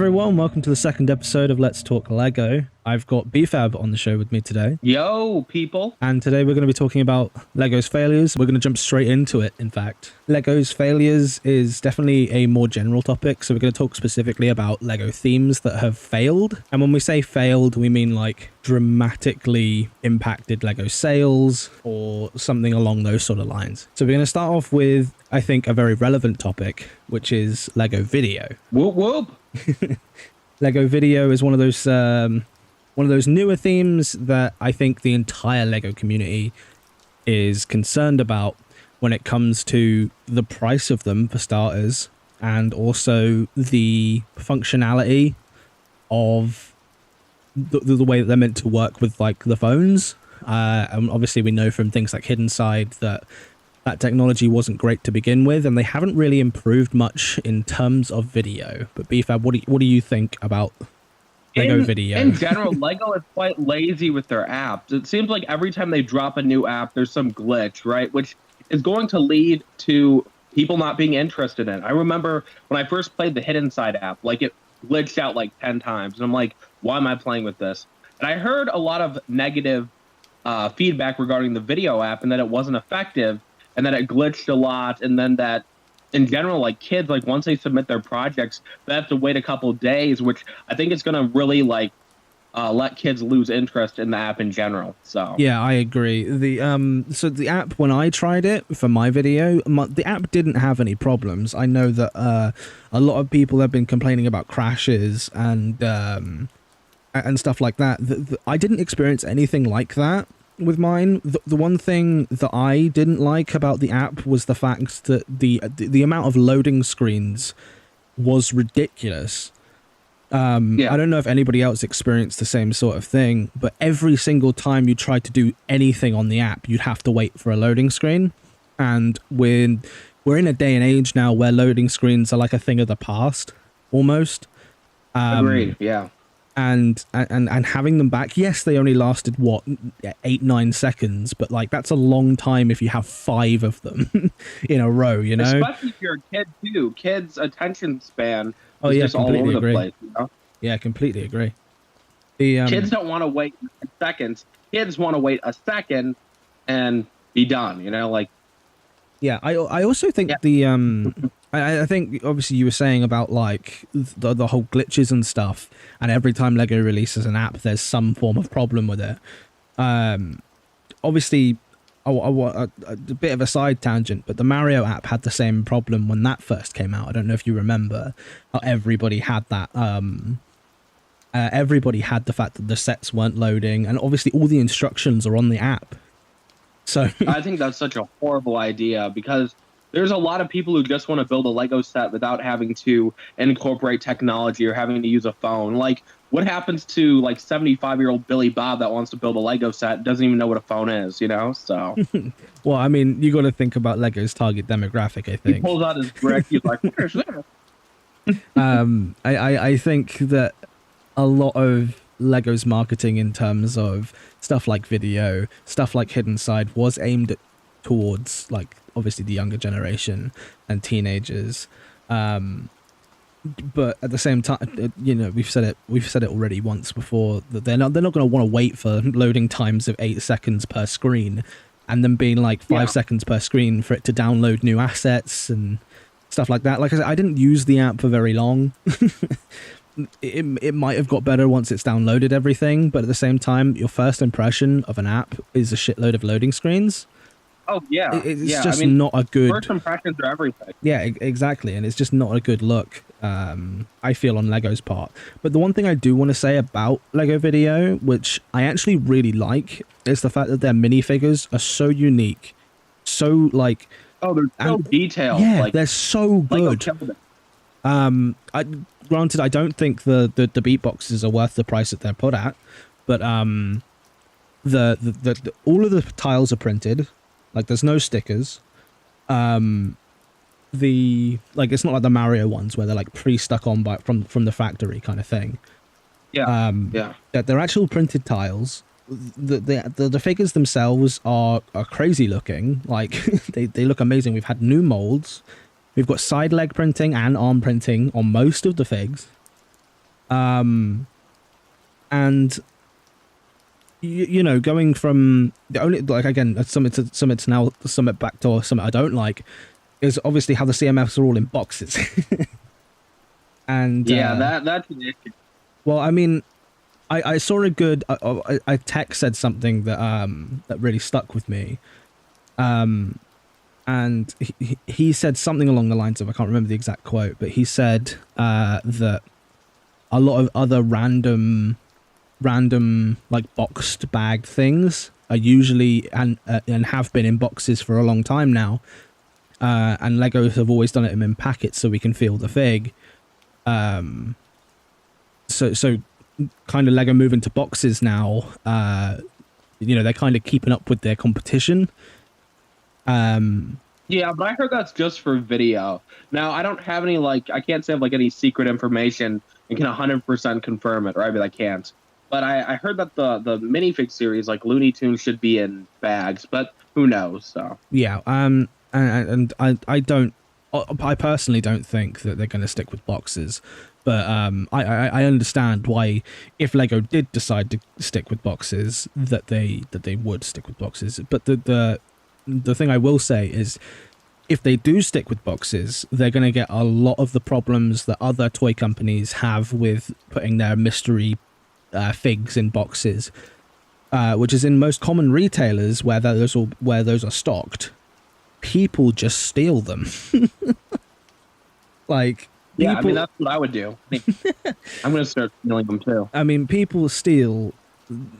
everyone, welcome to the second episode of Let's Talk Lego. I've got BFAB on the show with me today. Yo, people. And today we're going to be talking about LEGO's failures. We're going to jump straight into it, in fact. LEGO's failures is definitely a more general topic, so we're going to talk specifically about LEGO themes that have failed. And when we say failed, we mean like dramatically impacted LEGO sales or something along those sort of lines. So we're going to start off with, I think, a very relevant topic, which is LEGO video. Whoop, whoop. LEGO video is one of those newer themes that I think the entire LEGO community is concerned about when it comes to the price of them, for starters, and also the functionality of the way that they're meant to work with like the phones. And obviously we know from things like Hidden Side that technology wasn't great to begin with, and they haven't really improved much in terms of video. But BFAB, what do you think about LEGO video? In general, LEGO is quite lazy with their apps. It seems like every time they drop a new app, there's some glitch, right? Which is going to lead to people not being interested in it. I remember when I first played the Hidden Side app, like it glitched out like 10 times. And I'm like, why am I playing with this? And I heard a lot of negative feedback regarding the video app and that it wasn't effective and that it glitched a lot. And then that in general, like kids, like once they submit their projects, they have to wait a couple of days, which I think is going to really like let kids lose interest in the app in general. So yeah, I agree. So the app, when I tried it for my video, the app didn't have any problems. I know that a lot of people have been complaining about crashes and stuff like that. I didn't experience anything like that with mine. The one thing that I didn't like about the app was the fact that the amount of loading screens was ridiculous. I don't know if anybody else experienced the same sort of thing, but every single time you tried to do anything on the app, you'd have to wait for a loading screen. And we're in a day and age now where loading screens are like a thing of the past, almost. Agreed, yeah. And having them back, yes, they only lasted what, 8-9 seconds, but like that's a long time if you have 5 of them in a row, you know. Especially if you're a kid too. Kids' attention span is just all completely over agree. the place. You know? Yeah, completely agree. Kids don't want to wait seconds. Kids want to wait a second and be done. You know, like. Yeah, I also think I think obviously you were saying about like the whole glitches and stuff, and every time LEGO releases an app, there's some form of problem with it. Obviously, a bit of a side tangent, but the Mario app had the same problem when that first came out. I don't know if you remember how everybody had that. Everybody had the fact that the sets weren't loading, and obviously all the instructions are on the app. So I think that's such a horrible idea because there's a lot of people who just want to build a Lego set without having to incorporate technology or having to use a phone. Like, what happens to like 75-year-old Billy Bob that wants to build a Lego set, doesn't even know what a phone is, you know? So, well, I mean, you got to think about Lego's target demographic. I think he pulls out his brick. He's like, "Where's this?" I think that a lot of LEGO's marketing in terms of stuff like video, stuff like Hidden Side was aimed towards like obviously the younger generation and teenagers, but at the same time, you know, we've said it already once before that they're not going to want to wait for loading times of 8 seconds per screen and then being like 5 seconds per screen for it to download new assets and stuff like that. Like I said, I didn't use the app for very long. It might have got better once it's downloaded everything, but at the same time, your first impression of an app is a shitload of loading screens. Oh yeah, it's just not a good. First impressions are everything. Yeah, exactly, and it's just not a good look. I feel on LEGO's part. But the one thing I do want to say about LEGO Video, which I actually really like, is the fact that their minifigures are so unique, so like. Oh, they're so detailed. Yeah, like, they're so good. Granted, I don't think the beatboxes are worth the price that they're put at, but the all of the tiles are printed, like there's no stickers. It's not like the Mario ones where they're like pre-stuck on from the factory kind of thing. Yeah. They're actual printed tiles. The figures themselves are crazy looking. Like they look amazing. We've had new molds. We've got side leg printing and arm printing on most of the figs. And you know, going from the only, like, again, something to now something back to something I don't like is obviously how the CMFs are all in boxes. And Yeah, that's an issue. well, I mean, I saw a good a tech said something that that really stuck with me. And he said something along the lines of, I can't remember the exact quote, but he said that a lot of other random like boxed bagged things are usually and have been in boxes for a long time now, and Legos have always done it in packets so we can feel the fig. So kind of Lego moving to boxes now, you know, they're kind of keeping up with their competition. Yeah, but I heard that's just for video. Now, I don't have any, like, I can't say like any secret information and can 100% confirm it, or I mean, I can't. But I heard that the minifig series, like Looney Tunes, should be in bags, but who knows? So yeah, and I personally don't think that they're going to stick with boxes, but I understand why, if Lego did decide to stick with boxes, that they would stick with boxes. But the thing I will say is, if they do stick with boxes, they're going to get a lot of the problems that other toy companies have with putting their mystery figs in boxes, which is in most common retailers where those are stocked. People just steal them. Like, yeah, I mean, that's what I would do. I'm gonna start stealing them too. I mean, people steal.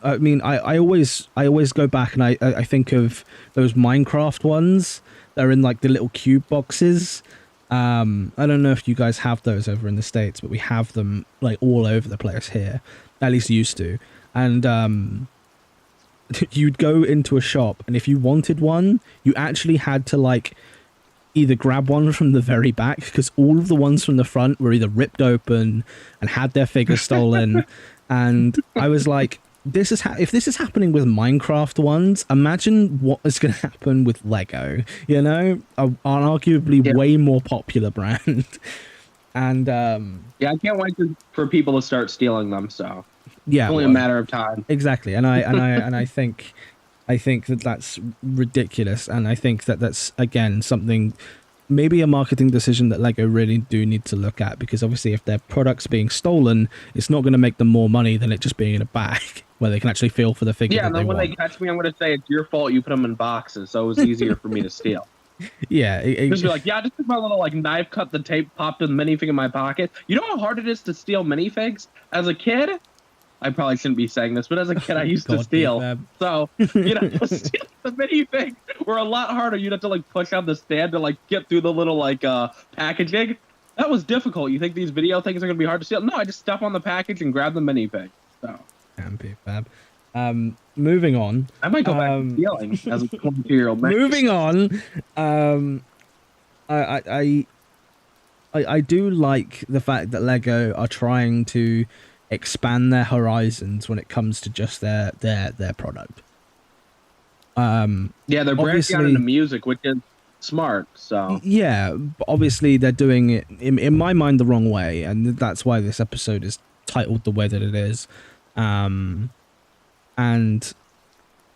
I mean, I always go back and I think of those Minecraft ones that are in like the little cube boxes. I don't know if you guys have those over in the States, but we have them like all over the place here. At least used to. And you'd go into a shop, and if you wanted one, you actually had to like either grab one from the very back, because all of the ones from the front were either ripped open and had their figures stolen. And I was like, this is if this is happening with Minecraft ones, imagine what is going to happen with Lego, you know, an arguably way more popular brand. And yeah, I can't wait for people to start stealing them. So yeah, it's only a matter of time. Exactly. And I think that that's ridiculous, and I think that that's, again, something, maybe a marketing decision that Lego really do need to look at, because obviously if their product's being stolen, it's not going to make them more money than it just being in a bag where they can actually feel for the figure. Yeah, and then when they catch me, I'm going to say it's your fault you put them in boxes, so it was easier for me to steal. Yeah, just be like, yeah, I just took my little like knife, cut the tape, popped a minifig in my pocket. You know how hard it is to steal minifigs? As a kid, I probably shouldn't be saying this, but as a kid, I used to steal. BFAB. So, you know, stealing the minifigs were a lot harder. You'd have to like push out the stand to like get through the little like packaging. That was difficult. You think these video things are gonna be hard to steal? No, I just stuff on the package and grab the minifig. So, and BFAB. Moving on. I might go back to stealing as a 22-year-old man. Moving on. I do like the fact that Lego are trying to expand their horizons when it comes to just their product. Yeah, they're branching out into music, which is smart. So yeah, but obviously they're doing it in my mind the wrong way, and that's why this episode is titled the way that it is. And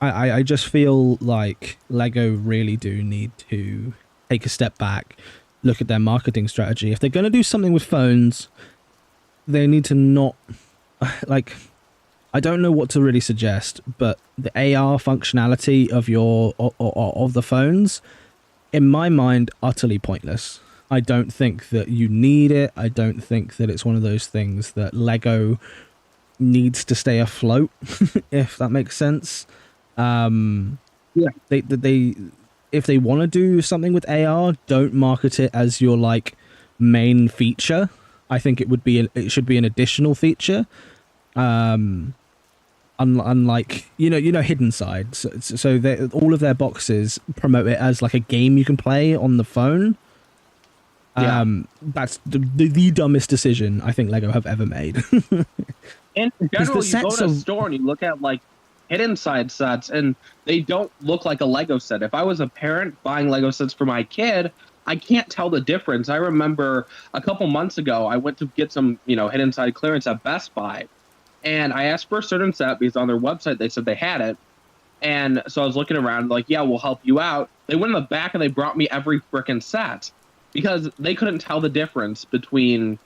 I just feel like Lego really do need to take a step back, look at their marketing strategy. If they're going to do something with phones, they need to not, like, I don't know what to really suggest, but the AR functionality of of the phones, in my mind, utterly pointless. I don't think that you need it. I don't think that it's one of those things that Lego needs to stay afloat, if that makes sense. Yeah, they if they want to do something with AR, don't market it as your like main feature. I think it should be an additional feature. Unlike you know hidden side, so all of their boxes promote it as like a game you can play on the phone. Yeah. That's the dumbest decision I think Lego have ever made. In general, you go to a store and you look at like hidden side sets, and they don't look like a Lego set. If I was a parent buying Lego sets for my kid, I can't tell the difference. I remember a couple months ago, I went to get some, hidden side clearance at Best Buy, and I asked for a certain set because on their website they said they had it. And so I was looking around, like, yeah, we'll help you out. They went in the back and they brought me every frickin' set because they couldn't tell the difference between,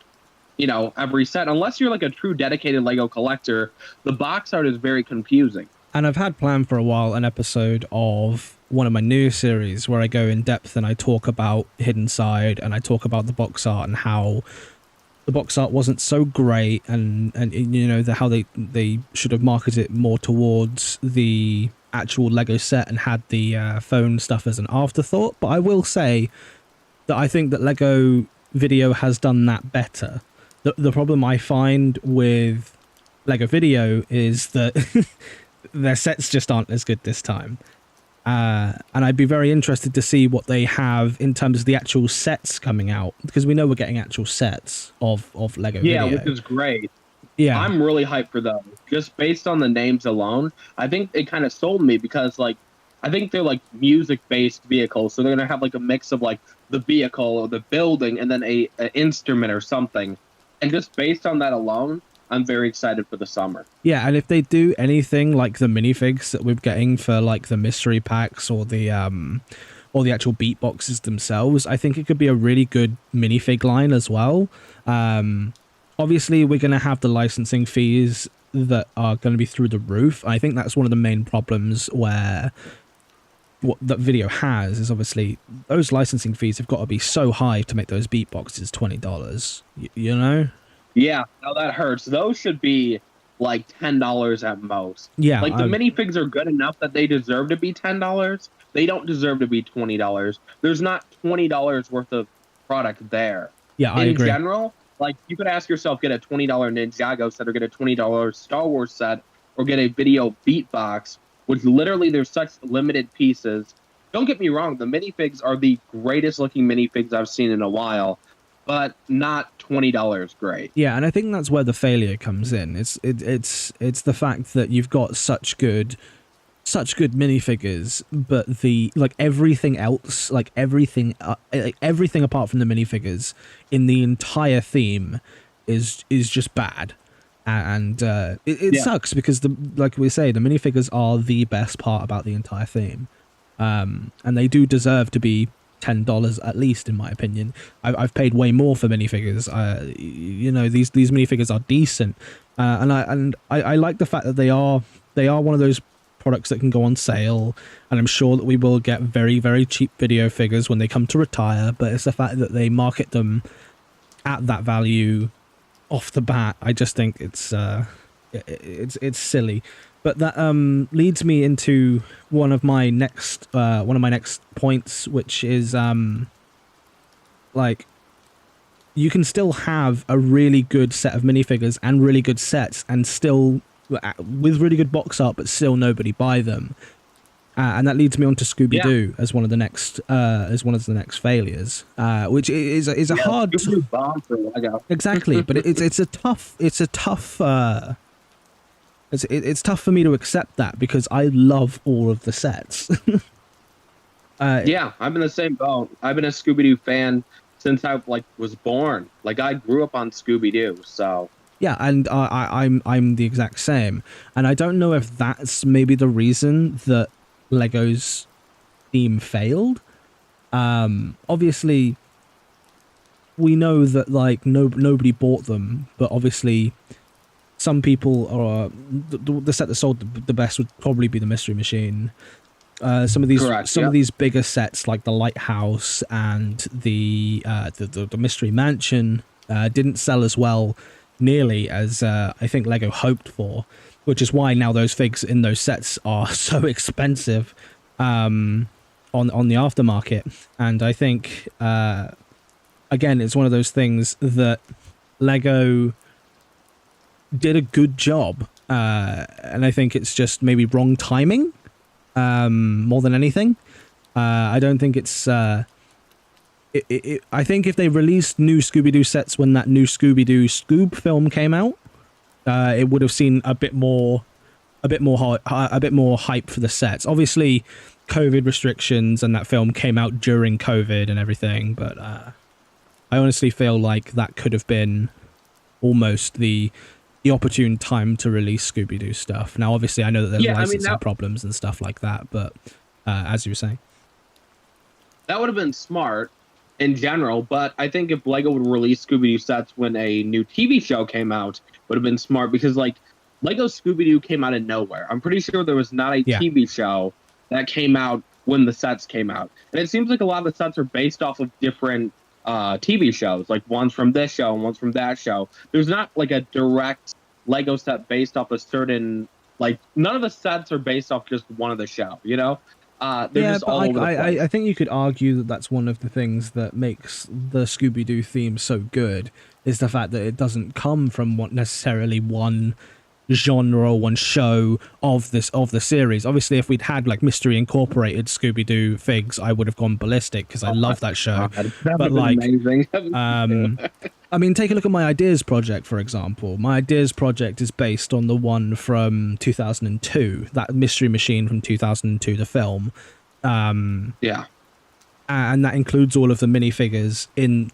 every set. Unless you're like a true dedicated Lego collector, the box art is very confusing. And I've had planned for a while an episode of one of my new series where I go in depth and I talk about Hidden Side and I talk about the box art and how the box art wasn't so great and how they should have marketed it more towards the actual Lego set and had the phone stuff as an afterthought. But I will say that I think that Lego Video has done that better. The problem I find with Lego Video is that their sets just aren't as good this time. And I'd be very interested to see what they have in terms of the actual sets coming out, because we know we're getting actual sets of Lego Video. Yeah, which is great. Yeah. I'm really hyped for those. Just based on the names alone, I think it kind of sold me because, like, I think they're, like, music-based vehicles. So they're going to have, like, a mix of, like, the vehicle or the building and then an instrument or something. And just based on that alone, I'm very excited for the summer. Yeah, and if they do anything like the minifigs that we're getting for, like, the mystery packs or the actual beatboxes themselves, I think it could be a really good minifig line as well. Obviously, we're going to have the licensing fees that are going to be through the roof. I think that's one of the main problems where what that Video has is obviously those licensing fees have got to be so high to make those beatboxes $20, you know? Yeah, now that hurts. Those should be like $10 at most. Yeah. Like the minifigs are good enough that they deserve to be $10. They don't deserve to be $20. There's not $20 worth of product there. Yeah, I agree. In general, like, you could ask yourself, get a $20 Ninjago set or get a $20 Star Wars set or get a video beatbox, which literally there's such limited pieces. Don't get me wrong, the minifigs are the greatest looking minifigs I've seen in a while, but not $20 great. Yeah, and I think that's where the failure comes in. It's the fact that you've got such good minifigures, but the everything else, everything apart from the minifigures in the entire theme is just bad, and it sucks because like we say, the minifigures are the best part about the entire theme, and they do deserve to be $10 at least, in my opinion. I've paid way more for minifigures. These minifigures are decent, and I like the fact that they are one of those products that can go on sale, and I'm sure that we will get very, very cheap video figures when they come to retire, but it's the fact that they market them at that value off the bat. I just think it's silly. But that leads me into one of my next points, which is you can still have a really good set of minifigures and really good sets and still with really good box art, but still nobody buy them, and that leads me on to Scooby Doo as one of the next failures, which is a hard exactly, but it's tough for me to accept that because I love all of the sets. Yeah, I'm in the same boat. I've been a Scooby Doo fan since I was born. Like, I grew up on Scooby Doo, so. Yeah, and I'm the exact same, and I don't know if that's maybe the reason that Lego's theme failed. Obviously, we know that nobody bought them, but obviously, some people are the set that sold the best would probably be the Mystery Machine. Some of these bigger sets like the Lighthouse and the Mystery Mansion didn't sell as well nearly as I think Lego hoped for, which is why now those figs in those sets are so expensive on the aftermarket. And I think again, it's one of those things that Lego did a good job, and I think it's just maybe wrong timing more than anything. I don't think it's I think if they released new Scooby-Doo sets when that new Scooby-Doo Scoob film came out, it would have seen a bit more a bit more hype for the sets. Obviously, COVID restrictions and that film came out during COVID and everything, but I honestly feel like that could have been almost the opportune time to release Scooby Doo stuff. Now, obviously, I know that there's licensing problems and stuff like that, but as you were saying, that would have been smart in general. But I think if Lego would release Scooby Doo sets when a new TV show came out, it would have been smart, because like Lego Scooby Doo came out of nowhere. I'm pretty sure there was not a TV show that came out when the sets came out, and it seems like a lot of the sets are based off of different TV shows, like one's from this show and one's from that show. There's not like a direct Lego set based off a certain, like, none of the sets are based off just one of the show, you know? They're just all over the place. I think you could argue that that's one of the things that makes the Scooby Doo theme so good, is the fact that it doesn't come from necessarily one genre, one show of the series. Obviously, if we'd had like Mystery Incorporated Scooby Doo figs, I would have gone ballistic because I love that show. But like, I mean, take a look at my Ideas Project, for example. My Ideas Project is based on the one from 2002, that Mystery Machine from 2002, the film. And that includes all of the minifigures in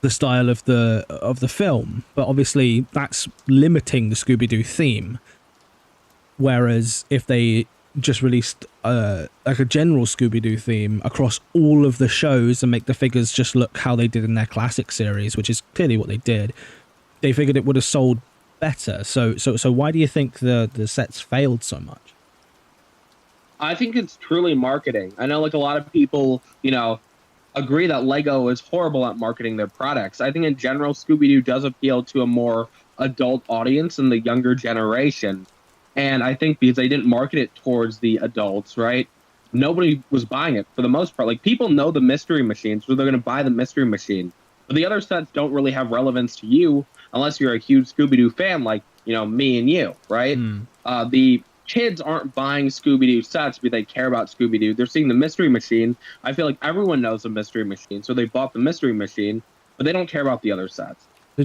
the style of the film, but obviously that's limiting the Scooby-Doo theme. Whereas if they just released like a general Scooby-Doo theme across all of the shows and make the figures just look how they did in their classic series, which is clearly what they did, they figured it would have sold better. So why do you think the sets failed so much? I think it's truly marketing. I know like a lot of people, you know, agree that Lego is horrible at marketing their products. I think in general, Scooby-Doo does appeal to a more adult audience in the younger generation. And I think because they didn't market it towards the adults, right? Nobody was buying it for the most part. Like, people know the Mystery Machine, so they're going to buy the Mystery Machine. But the other sets don't really have relevance to you unless you're a huge Scooby-Doo fan, like, you know, me and you, right? The kids aren't buying Scooby-Doo sets because they care about Scooby-Doo. They're seeing the Mystery Machine. I feel like everyone knows the Mystery Machine, so they bought the Mystery Machine, but they don't care about the other sets. So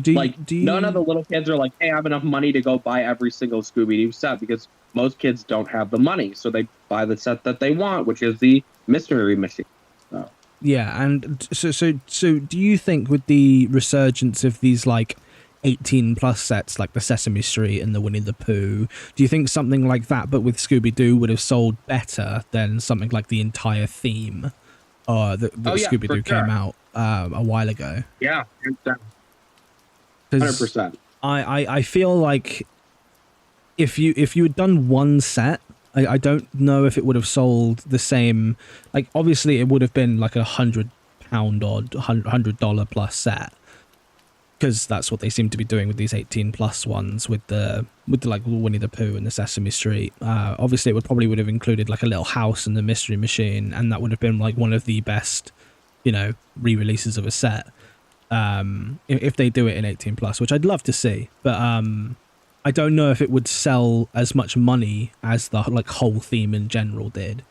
none of the little kids are like, hey, I have enough money to go buy every single Scooby-Doo set, because most kids don't have the money, so they buy the set that they want, which is the Mystery Machine. So. Yeah, and so do you think with the resurgence of these like 18 plus sets like the Sesame Street and the Winnie the Pooh, do you think something like that but with Scooby-Doo would have sold better than something like the entire theme that Scooby-Doo came out a while ago? Yeah, 100%. I feel like if you had done one set, I don't know if it would have sold the same. Like, obviously it would have been like £100 odd, $100 plus set, because that's what they seem to be doing with these 18 plus ones with the like Winnie the Pooh and the Sesame Street. Obviously it would have included like a little house and the Mystery Machine, and that would have been like one of the best, you know, re-releases of a set. If they do it in 18 plus, which I'd love to see, but I don't know if it would sell as much money as the like whole theme in general did.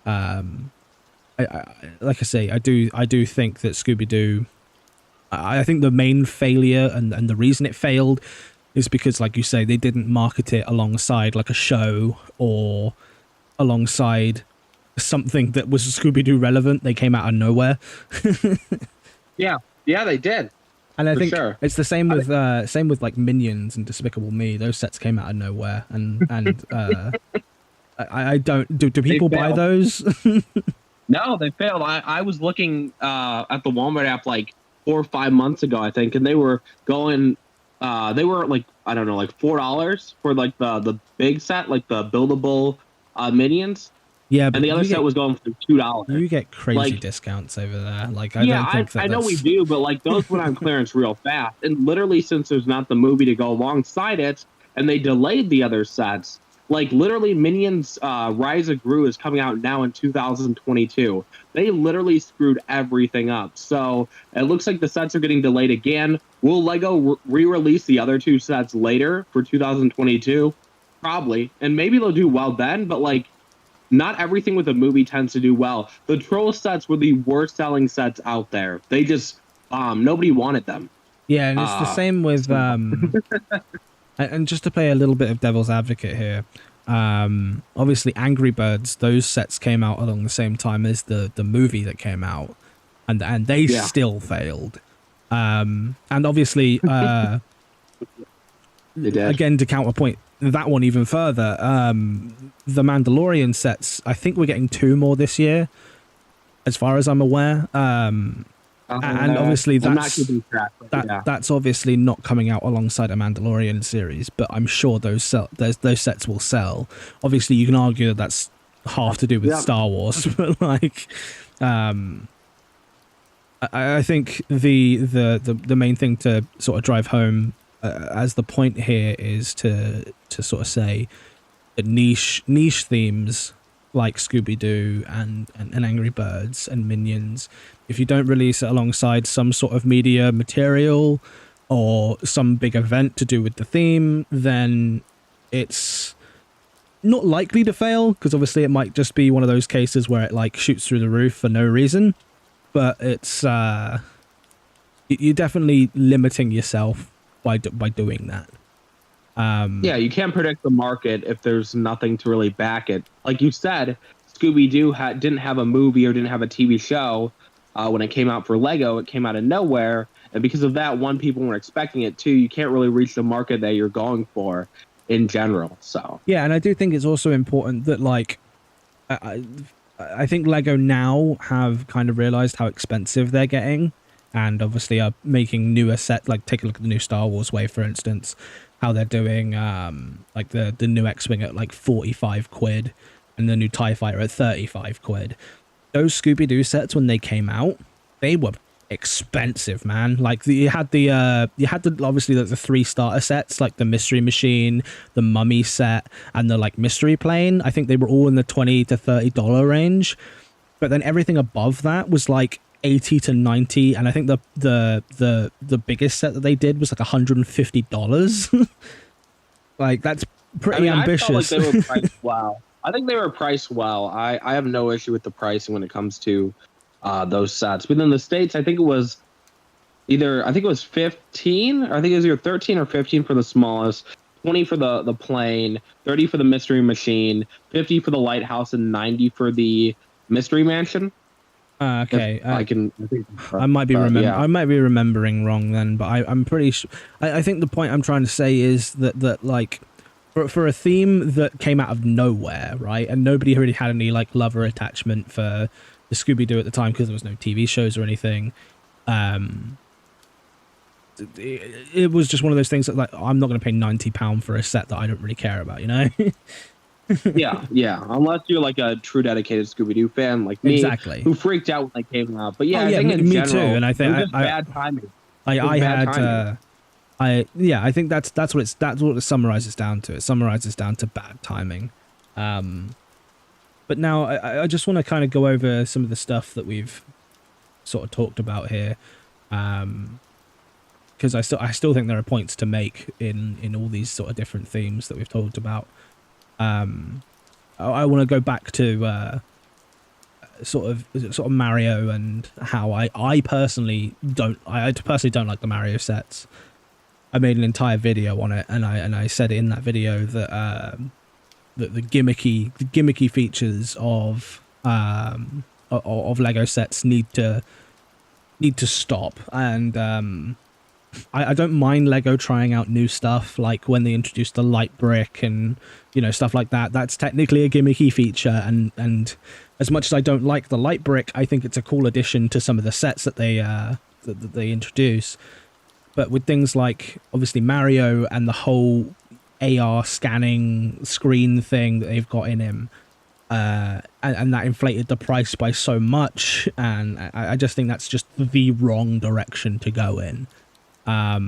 Like I say, I do think that Scooby-Doo, I think the main failure and the reason it failed is because, like you say, they didn't market it alongside like a show or alongside something that was Scooby-Doo relevant. They came out of nowhere. Yeah, they did. And I think it's the same with like Minions and Despicable Me. Those sets came out of nowhere, and I don't do people buy those? No, they failed. I was looking at the Walmart app like 4 or 5 months ago, I think, and they were going. They were like, I don't know, like $4 for like the big set, like the buildable Minions. Yeah, and the other set was going for $2. You get crazy discounts over there. Like, I don't think I know we do, but like those went on clearance real fast. And literally, since there's not the movie to go alongside it, and they delayed the other sets, like literally Minions Rise of Gru is coming out now in 2022. They literally screwed everything up. So it looks like the sets are getting delayed again. Will Lego re-release the other two sets later for 2022? Probably. And maybe they'll do well then, but like, not everything with a movie tends to do well. The Troll sets were the worst selling sets out there. They just nobody wanted them. Yeah, and it's the same with and just to play a little bit of devil's advocate here, Obviously Angry Birds, those sets came out along the same time as the movie that came out, and they Yeah. still failed. And obviously, They did. again, to counterpoint that one even further, the Mandalorian sets, I think we're getting 2 more this year, as far as I'm aware. And obviously that's obviously not coming out alongside a Mandalorian series, but I'm sure those sets will sell. Obviously, you can argue that that's half to do with Star Wars, but like, I think the main thing to sort of drive home as the point here is to sort of say that niche themes like Scooby Doo and Angry Birds and Minions, if you don't release it alongside some sort of media material or some big event to do with the theme, then it's not likely to fail, because obviously it might just be one of those cases where it like shoots through the roof for no reason. But it's you're definitely limiting yourself by doing that. Yeah, you can't predict the market if there's nothing to really back it. Like you said, Scooby Doo didn't have a movie or didn't have a TV show when it came out for Lego. It came out of nowhere, and because of that, one, people weren't expecting it. 2, you can't really reach the market that you're going for in general. So yeah, and I do think it's also important that like I think Lego now have kind of realized how expensive they're getting, and obviously are making newer sets. Like take a look at the new Star Wars wave, for instance, how they're doing like the new X-Wing at like 45 quid and the new TIE Fighter at 35 quid. Those Scooby Doo sets, when they came out, they were expensive, man. Like you had the obviously the 3 starter sets, like the Mystery Machine, the Mummy set, and the like Mystery Plane. I think they were all in the $20 to $30 range, but then everything above that was like 80 to 90, and I think the biggest set that they did was like $150. Like that's pretty ambitious. I felt like they were priced well. I think they were priced well. I have no issue with the pricing when it comes to those sets. Within the States, I think it was 15, or I think it was either 13 or 15 for the smallest, 20 for the plane, 30 for the Mystery Machine, 50 for the Lighthouse, and 90 for the Mystery Mansion. Okay, I might be remembering wrong then, but I'm pretty sure. I think the point I'm trying to say is that like for a theme that came out of nowhere, right, and nobody really had any like love or attachment for the Scooby Doo at the time because there was no TV shows or anything. It was just one of those things that like I'm not going to pay £90 for a set that I don't really care about, you know. yeah. Unless you're like a true dedicated Scooby Doo fan, like me, exactly, who freaked out when they came out. But yeah, I think me too. And I think bad timing. I think that's what it summarizes down to. It summarizes down to bad timing. But now I just want to kind of go over some of the stuff that we've sort of talked about here, because I still think there are points to make in all these sort of different themes that we've talked about. I want to go back to sort of Mario and how I personally don't like the Mario sets. I made an entire video on it, and I said in that video that the gimmicky features of Lego sets need to stop. And I don't mind Lego trying out new stuff, like when they introduced the light brick and stuff like that. That's technically a gimmicky feature, and as much as I don't like the light brick, I think it's a cool addition to some of the sets that they introduce. But with things like obviously Mario and the whole AR scanning screen thing that they've got in him, and that inflated the price by so much, and I just think that's just the wrong direction to go in. I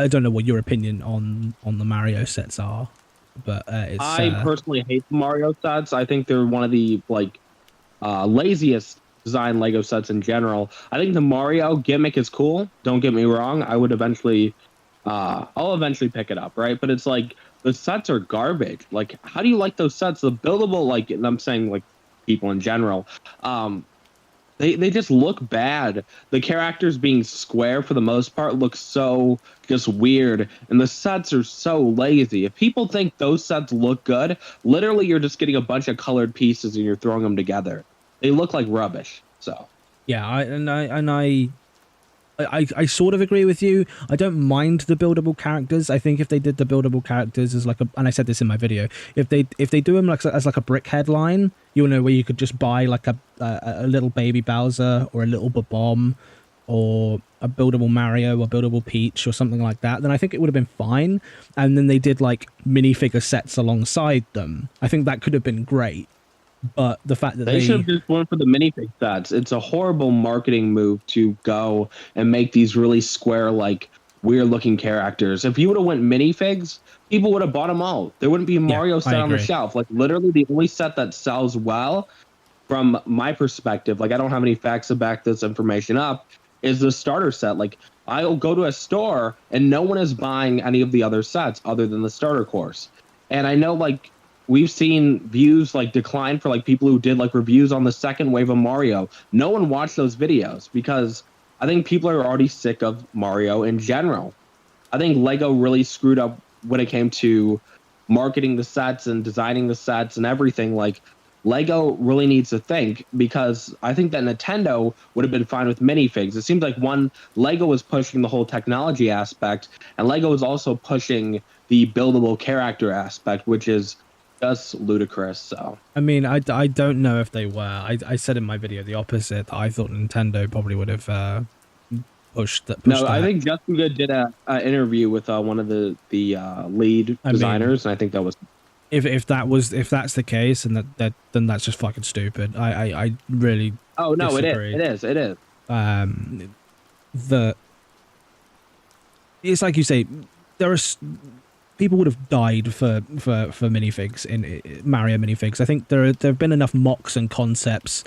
don't know what your opinion on the Mario sets are, but I personally hate the Mario sets. I think they're one of the laziest design Lego sets in general. I think the Mario gimmick is cool. Don't get me wrong. I would eventually, I'll eventually pick it up, right? But it's like the sets are garbage. Like, how do you like those sets? The buildable, like, and I'm saying like people in general, they just look bad. The characters being square for the most part look so just weird, and the sets are so lazy. If people think those sets look good, literally you're just getting a bunch of colored pieces and you're throwing them together. They look like rubbish. So Yeah, I sort of agree with you. I don't mind the buildable characters. I think if they did the buildable characters as like a, and I said this in my video, if they do them like as like a brick headline, you know, where you could just buy like a little baby Bowser or a little Bomb or a buildable Mario or buildable Peach or something like that, then I think it would have been fine. And then they did like minifigure sets alongside them. I think that could have been great. But the fact that they should have just went for the minifig sets. It's a horrible marketing move to go and make these really square, like weird looking characters. If you would have went minifigs, people would have bought them all. There wouldn't be a Mario set on the shelf. Like literally the only set that sells well from my perspective, like I don't have any facts to back this information up, is the starter set. Like I'll go to a store and no one is buying any of the other sets other than the starter course. And I know like we've seen views like decline for like people who did like reviews on the second wave of Mario. No one watched those videos because I think people are already sick of Mario in general. I think Lego really screwed up when it came to marketing the sets and designing the sets and everything. Like Lego really needs to think, because I think that Nintendo would have been fine with minifigs. It seems like Lego was pushing the whole technology aspect, and Lego was also pushing the buildable character aspect, which is just ludicrous. So I mean, I don't know if they were. I said in my video the opposite. I thought Nintendo probably would have pushed that. No, I think Justin Good did an interview with one of the lead designers, and I think that was. If that's the case, and then that's just fucking stupid. I really. Oh no, disagree. It is. It's like you say, there are people would have died for minifigs in Mario minifigs. I think there have been enough mocks and concepts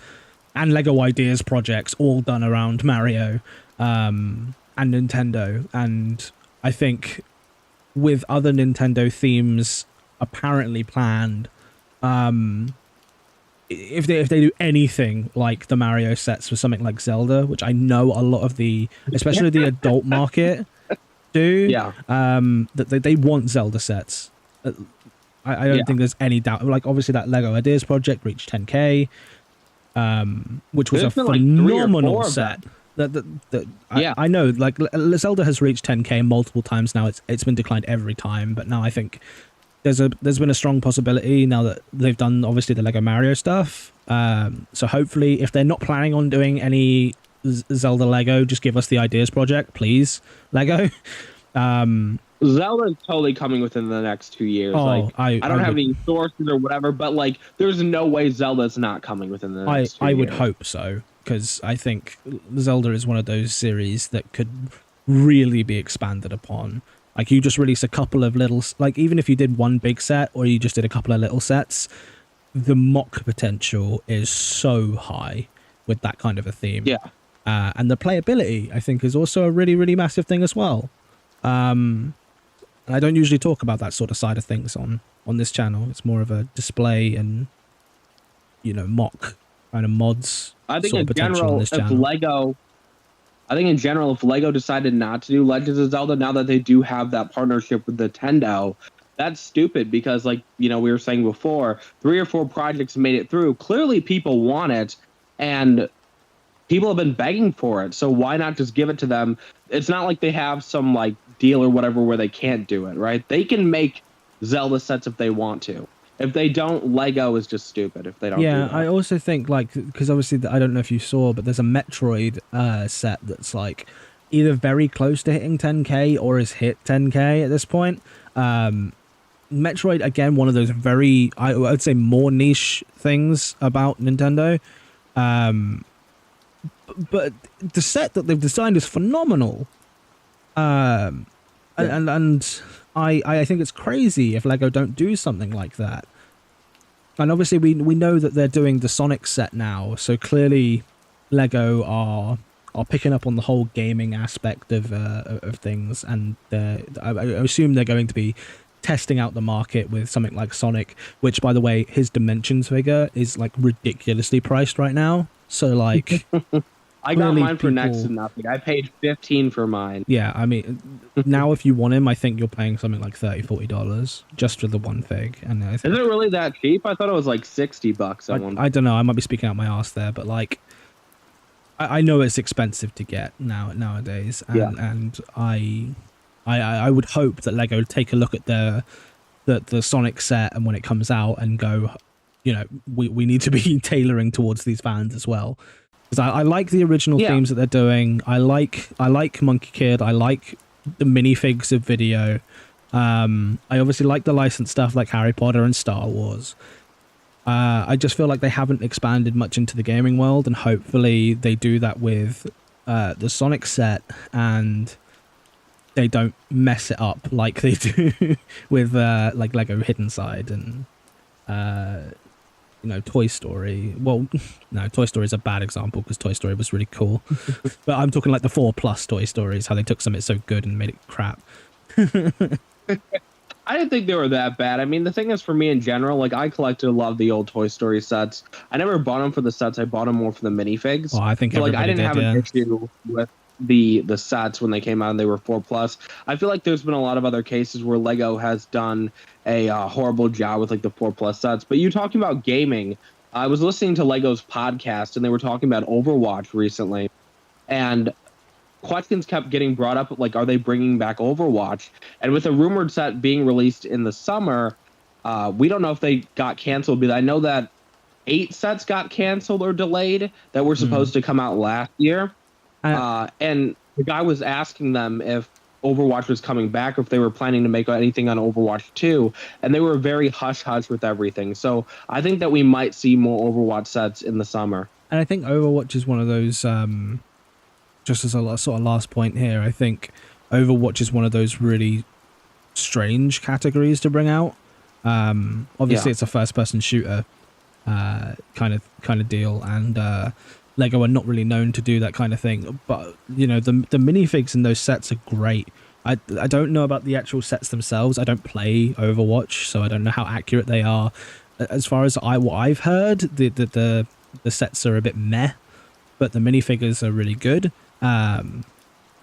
and Lego ideas projects all done around Mario and Nintendo, and I think with other Nintendo themes apparently planned, if they do anything like the Mario sets for something like Zelda, which I know a lot of especially the adult market do, that they want Zelda sets. I don't think there's any doubt. Like obviously that Lego Ideas project reached 10K, which was a phenomenal set. I know, like Zelda has reached 10K multiple times now. It's been declined every time, but now I think there's been a strong possibility now that they've done obviously the Lego Mario stuff. So hopefully, if they're not planning on doing any Zelda Lego, just give us the Ideas project, please, Lego. Zelda is totally coming within the next 2 years. I don't have any sources or whatever, but like there's no way Zelda's not coming within the next 2 years. I would hope so, because I think Zelda is one of those series that could really be expanded upon. Like you just release a couple of little, like even if you did one big set or you just did a couple of little sets, the mock potential is so high with that kind of a theme. Yeah. And the playability, I think, is also a really, really massive thing as well. And I don't usually talk about that sort of side of things on this channel. It's more of a display and, mock kind of mods. I think in general, if Lego decided not to do Legends of Zelda, now that they do have that partnership with Nintendo, that's stupid because, like, we were saying before, 3 or 4 projects made it through. Clearly people want it, and people have been begging for it. So why not just give it to them? It's not like they have some, like, deal or whatever where they can't do it, right? They can make Zelda sets if they want to. If they don't, Lego is just stupid if they don't do that. I also think, like, because obviously, I don't know if you saw, but there's a Metroid set that's, like, either very close to hitting 10K or has hit 10K at this point. Metroid, again, one of those very, I would say, more niche things about Nintendo. But the set that they've designed is phenomenal. And I think it's crazy if Lego don't do something like that. And obviously we know that they're doing the Sonic set now, so clearly Lego are picking up on the whole gaming aspect of things, and I assume they're going to be testing out the market with something like Sonic, which, by the way, his Dimensions figure is like ridiculously priced right now. So like, I got clearly mine for next to people- nothing. I paid $15 for mine. yeah, I mean, now if you want him, I think you're paying something like $30-40 just for the one fig. And I think, Is it really that cheap? I thought it was like $60 at one. I don't know. I might be speaking out my ass there, but like, I know it's expensive to get nowadays, and Yeah. and I would hope that Lego take a look at the Sonic set and when it comes out and go, you know, we need to be tailoring towards these fans as well. Because I like the original themes that they're doing. I like Monkey Kid. I like the minifigs of video. I obviously like the licensed stuff like Harry Potter and Star Wars. I just feel like they haven't expanded much into the gaming world, and hopefully they do that with the Sonic set, and they don't mess it up like they do with like Lego Hidden Side and you know, Toy Story. Well, no, Toy Story is a bad example because Toy Story was really cool. But I'm talking like the 4+ Toy Stories, how they took something so good and made it crap. I didn't think they were that bad. I mean, the thing is, for me in general, like, I collected a lot of the old Toy Story sets. I never bought them for the sets. I bought them more for the minifigs. Well, I think so, like, I everybody didn't have did, an yeah. issue with the sets when they came out and they were 4+. I feel like there's been a lot of other cases where Lego has done a horrible job with like the 4+ sets. But you talking about gaming, I was listening to Lego's podcast and they were talking about Overwatch recently, and questions kept getting brought up, like, are they bringing back Overwatch? And with a rumored set being released in the summer, we don't know if they got canceled, but I know that 8 sets got canceled or delayed that were supposed to come out last year. And the guy was asking them if Overwatch was coming back or if they were planning to make anything on Overwatch 2, and they were very hush-hush with everything. So I think that we might see more Overwatch sets in the summer. And I think Overwatch is one of those, just as a sort of last point here, I think Overwatch is one of those really strange categories to bring out. Obviously, it's a first-person shooter kind of deal, and Lego are not really known to do that kind of thing. But you know, the minifigs in those sets are great. I don't know about the actual sets themselves. I don't play Overwatch, so I don't know how accurate they are. As far as what I've heard, the sets are a bit meh, but the minifigures are really good.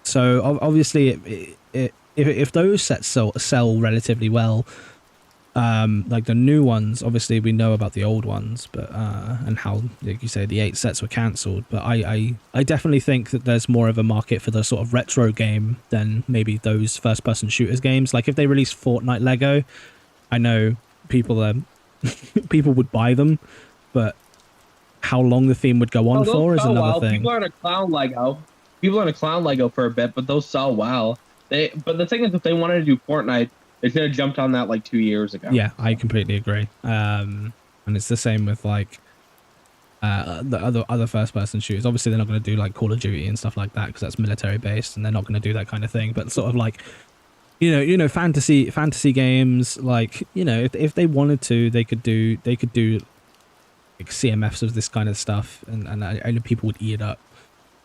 So obviously, if those sets sell relatively well, like the new ones, obviously we know about the old ones, but and how, like you say, the 8 sets were cancelled. But I definitely think that there's more of a market for the sort of retro game than maybe those first-person shooters games. Like if they release Fortnite Lego, I know people would buy them, but how long the theme would go on for is another thing. People are in a clown Lego for a bit, but those sell well. But the thing is, if they wanted to do Fortnite, they should have jumped on that like 2 years ago. Yeah, I completely agree. And it's the same with like the other first-person shooters. Obviously, they're not going to do like Call of Duty and stuff like that because that's military-based, and they're not going to do that kind of thing. But sort of like, you know, fantasy games. Like, you know, if they wanted to, they could do like CMFs of this kind of stuff, and I know people would eat it up.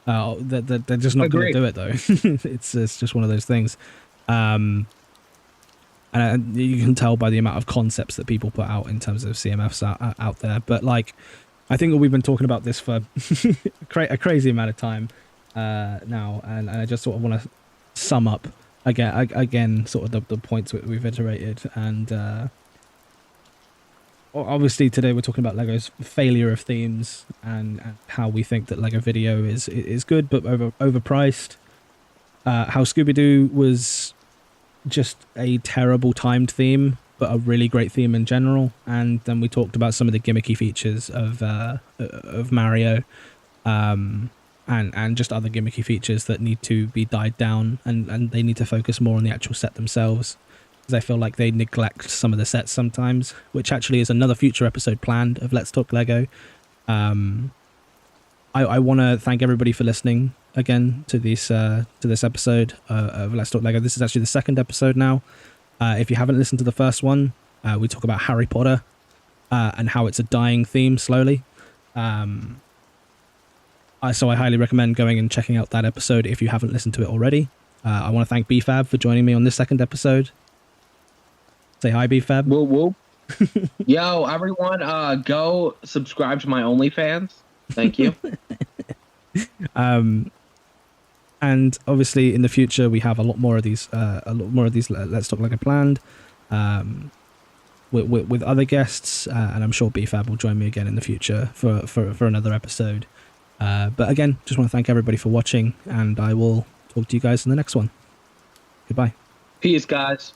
They're just not going to do it though. It's just one of those things. And you can tell by the amount of concepts that people put out in terms of CMFs out there. But like, I think we've been talking about this for a crazy amount of time now, and I just sort of want to sum up again sort of the points that we've iterated. And obviously today we're talking about Lego's failure of themes and how we think that Lego Video is good but overpriced. How Scooby Doo was just a terrible timed theme, but a really great theme in general. And then we talked about some of the gimmicky features of Mario, and just other gimmicky features that need to be died down, and they need to focus more on the actual set themselves, because I feel like they neglect some of the sets sometimes, which actually is another future episode planned of Let's Talk Lego. I want to thank everybody for listening again to this episode of Let's Talk Lego. This is actually the second episode now. If you haven't listened to the first one, we talk about Harry Potter and how it's a dying theme slowly. So I highly recommend going and checking out that episode if you haven't listened to it already. I want to thank BFAB for joining me on this second episode. Say hi, BFAB. Whoa. Yo, everyone, go subscribe to my OnlyFans. Thank you. And obviously in the future we have a lot more of these Let's Talk Lego planned, with other guests, and I'm sure BFAB will join me again in the future for another episode. But again, just want to thank everybody for watching, and I will talk to you guys in the next one. Goodbye. Peace, guys.